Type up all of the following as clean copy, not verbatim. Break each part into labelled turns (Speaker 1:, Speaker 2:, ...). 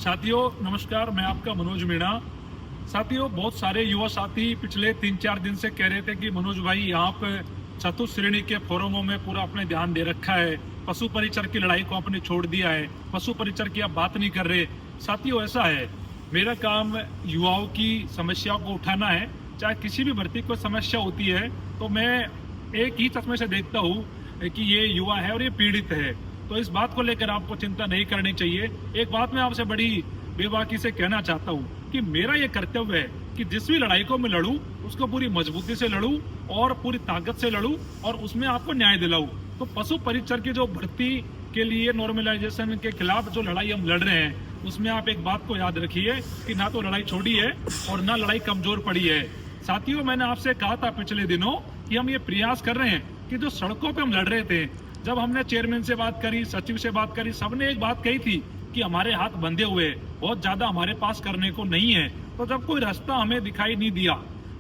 Speaker 1: साथियों नमस्कार, मैं आपका मनोज मीणा। साथियों, बहुत सारे युवा साथी पिछले 3-4 दिन से कह रहे थे कि मनोज भाई यहाँ पे चतुर्थ श्रेणी के फोरमों में पूरा अपने ध्यान दे रखा है, पशु परिचर की लड़ाई को आपने छोड़ दिया है, पशु परिचर की आप बात नहीं कर रहे। साथियों, ऐसा है, मेरा काम युवाओं की समस्याओं को उठाना है। चाहे किसी भी भर्ती को समस्या होती है तो मैं एक ही चश्मे से देखता हूँ कि ये युवा है और ये पीड़ित है, तो इस बात को लेकर आपको चिंता नहीं करनी चाहिए। एक बात मैं आपसे बड़ी बेबाकी से कहना चाहता हूँ कि मेरा ये कर्तव्य है कि जिस भी लड़ाई को मैं लड़ूं उसको पूरी मजबूती से लड़ूं और पूरी ताकत से लड़ूं और उसमें आपको न्याय दिलाऊं। तो पशु परिचर की जो भर्ती के लिए नॉर्मलाइजेशन के खिलाफ जो लड़ाई हम लड़ रहे हैं, उसमें आप एक बात को याद रखिए कि ना तो लड़ाई छोड़ी है और ना लड़ाई कमजोर पड़ी है। साथियों, मैंने आपसे कहा था पिछले दिनों कि हम ये प्रयास कर रहे हैं कि जो सड़कों पे हम लड़ रहे थे, जब हमने चेयरमैन से बात करी, सचिव से बात करी, सबने एक बात कही थी कि हमारे हाथ बंधे हुए, बहुत ज्यादा हमारे पास करने को नहीं है। तो जब कोई रास्ता हमें दिखाई नहीं दिया,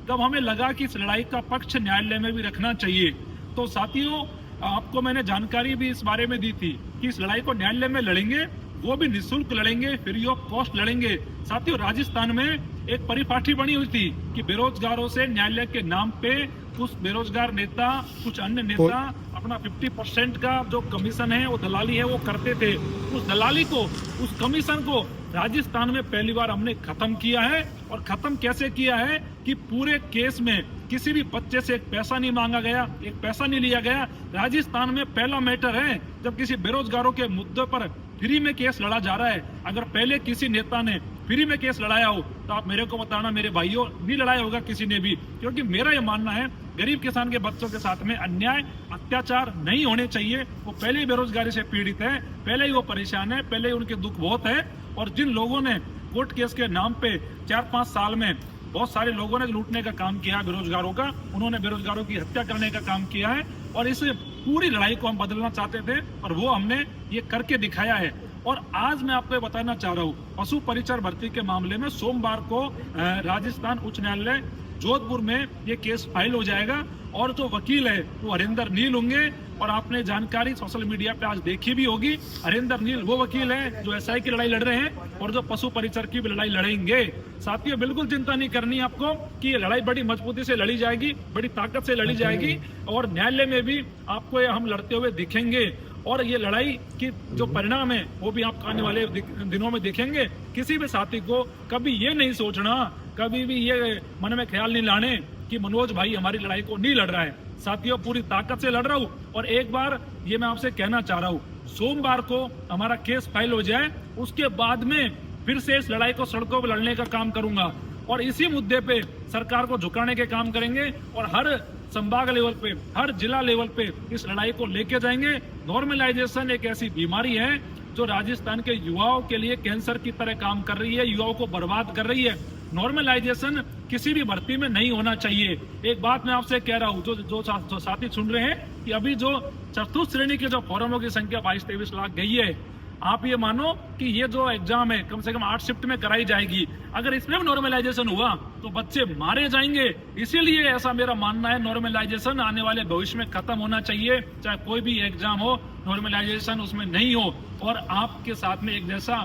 Speaker 1: तब हमें लगा कि इस लड़ाई का पक्ष न्यायालय में भी रखना चाहिए। तो साथियों, आपको मैंने जानकारी भी इस बारे में दी थी कि इस लड़ाई को न्यायालय में लड़ेंगे, वो भी निःशुल्क लड़ेंगे, फ्री ऑफ कॉस्ट लड़ेंगे। साथियों, राजस्थान में एक परिपाटी बनी हुई थी कि बेरोजगारों से न्यायालय के नाम पे कुछ बेरोजगार नेता, कुछ अन्य नेता अपना 50% का जो कमीशन है, वो दलाली है, वो करते थे। उस दलाली को, उस कमीशन को राजस्थान में पहली बार हमने खत्म किया है। और खत्म कैसे किया है कि पूरे केस में किसी भी बच्चे से एक पैसा नहीं मांगा गया, एक पैसा नहीं लिया गया। राजस्थान में पहला मैटर है जब किसी बेरोजगारों के मुद्दे पर फ्री में केस लड़ा जा रहा है। अगर पहले किसी नेता ने फ्री में केस लड़ाया हो तो आप मेरे को बताना, मेरे भाइयों, नहीं लड़ाया होगा किसी ने भी। क्योंकि मेरा ये मानना है, गरीब किसान के बच्चों के साथ में अन्याय, अत्याचार नहीं होने चाहिए। वो पहले ही बेरोजगारी से पीड़ित है, पहले ही वो परेशान है, पहले ही उनके दुख बहुत है। और जिन लोगों ने कोर्ट केस के नाम पे 4-5 साल में बहुत सारे लोगों ने लूटने का काम किया है बेरोजगारों का, उन्होंने बेरोजगारों की हत्या करने का काम किया है। और इस पूरी लड़ाई को हम बदलना चाहते थे और वो हमने ये करके दिखाया है। और आज मैं आपको बताना चाह रहा हूँ, पशु परिचर भर्ती के मामले में सोमवार को राजस्थान उच्च न्यायालय जोधपुर में ये केस फाइल हो जाएगा। और जो वकील है वो हरिंदर नील होंगे। और आपने जानकारी सोशल मीडिया पे आज देखी भी होगी, हरिंदर नील वो वकील है जो एसआई की लड़ाई लड़ रहे हैं और जो पशु परिचर की भी लड़ाई लड़ेंगे। साथियों, बिल्कुल चिंता नहीं करनी आपको कि ये लड़ाई बड़ी मजबूती से लड़ी जाएगी, बड़ी ताकत से लड़ी जाएगी और न्यायालय में भी आपको हम लड़ते हुए दिखेंगे। और ये लड़ाई की जो परिणाम है वो भी आप आने वाले दिनों में देखेंगे। किसी भी साथी को कभी ये नहीं सोचना, कभी भी ये मन में ख्याल नहीं लाने कि मनोज भाई हमारी लड़ाई को नहीं लड़ रहा है। साथियों, पूरी ताकत से लड़ रहा हूँ। और एक बार ये मैं आपसे कहना चाह रहा हूँ, सोमवार को हमारा केस फाइल हो जाए, उसके बाद में फिर से इस लड़ाई को सड़कों पर लड़ने का काम करूंगा और इसी मुद्दे पे सरकार को झुकाने के काम करेंगे और हर संभाग लेवल पे, हर जिला लेवल पे इस लड़ाई को लेके जाएंगे। नॉर्मलाइजेशन एक ऐसी बीमारी है जो राजस्थान के युवाओं के लिए कैंसर की तरह काम कर रही है, युवाओं को बर्बाद कर रही है। नॉर्मलाइजेशन किसी भी भर्ती में नहीं होना चाहिए। एक बात मैं आपसे कह रहा हूँ, जो साथी सुन रहे हैं, कि अभी जो चतुर्थ श्रेणी के जो फॉर्मों की संख्या 22-23 लाख गई है, आप ये मानो कि ये जो एग्जाम है कम से कम 8 शिफ्ट में कराई जाएगी। अगर इसमें भी नॉर्मलाइजेशन हुआ तो बच्चे मारे जाएंगे। इसीलिए ऐसा मेरा मानना है, नॉर्मलाइजेशन आने वाले भविष्य में खत्म होना चाहिए। चाहे कोई भी एग्जाम हो, नॉर्मलाइजेशन उसमें नहीं हो और आपके साथ में एक जैसा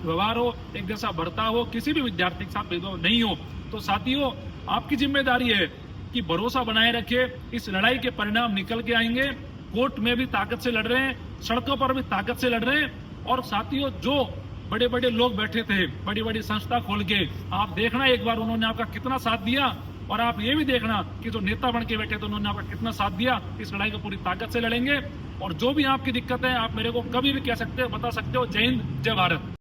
Speaker 1: व्यवहार हो, एक जैसा बर्ताव हो, किसी भी विद्यार्थी के साथ भेदभाव नहीं हो। तो साथियों, आपकी जिम्मेदारी है कि भरोसा बनाए रखे, इस लड़ाई के परिणाम निकल के आएंगे। कोर्ट में भी ताकत से लड़ रहे हैं, सड़कों पर भी ताकत से लड़ रहे हैं। और साथियों, जो बड़े बड़े लोग बैठे थे, बड़ी बड़ी संस्था खोल के, आप देखना एक बार उन्होंने आपका कितना साथ दिया। और आप ये भी देखना कि जो नेता बन के बैठे थे उन्होंने आपका कितना साथ दिया। इस लड़ाई को पूरी ताकत से लड़ेंगे और जो भी आपकी दिक्कत है आप मेरे को कभी भी कह सकते हो, बता सकते हो। जय हिंद, जय भारत।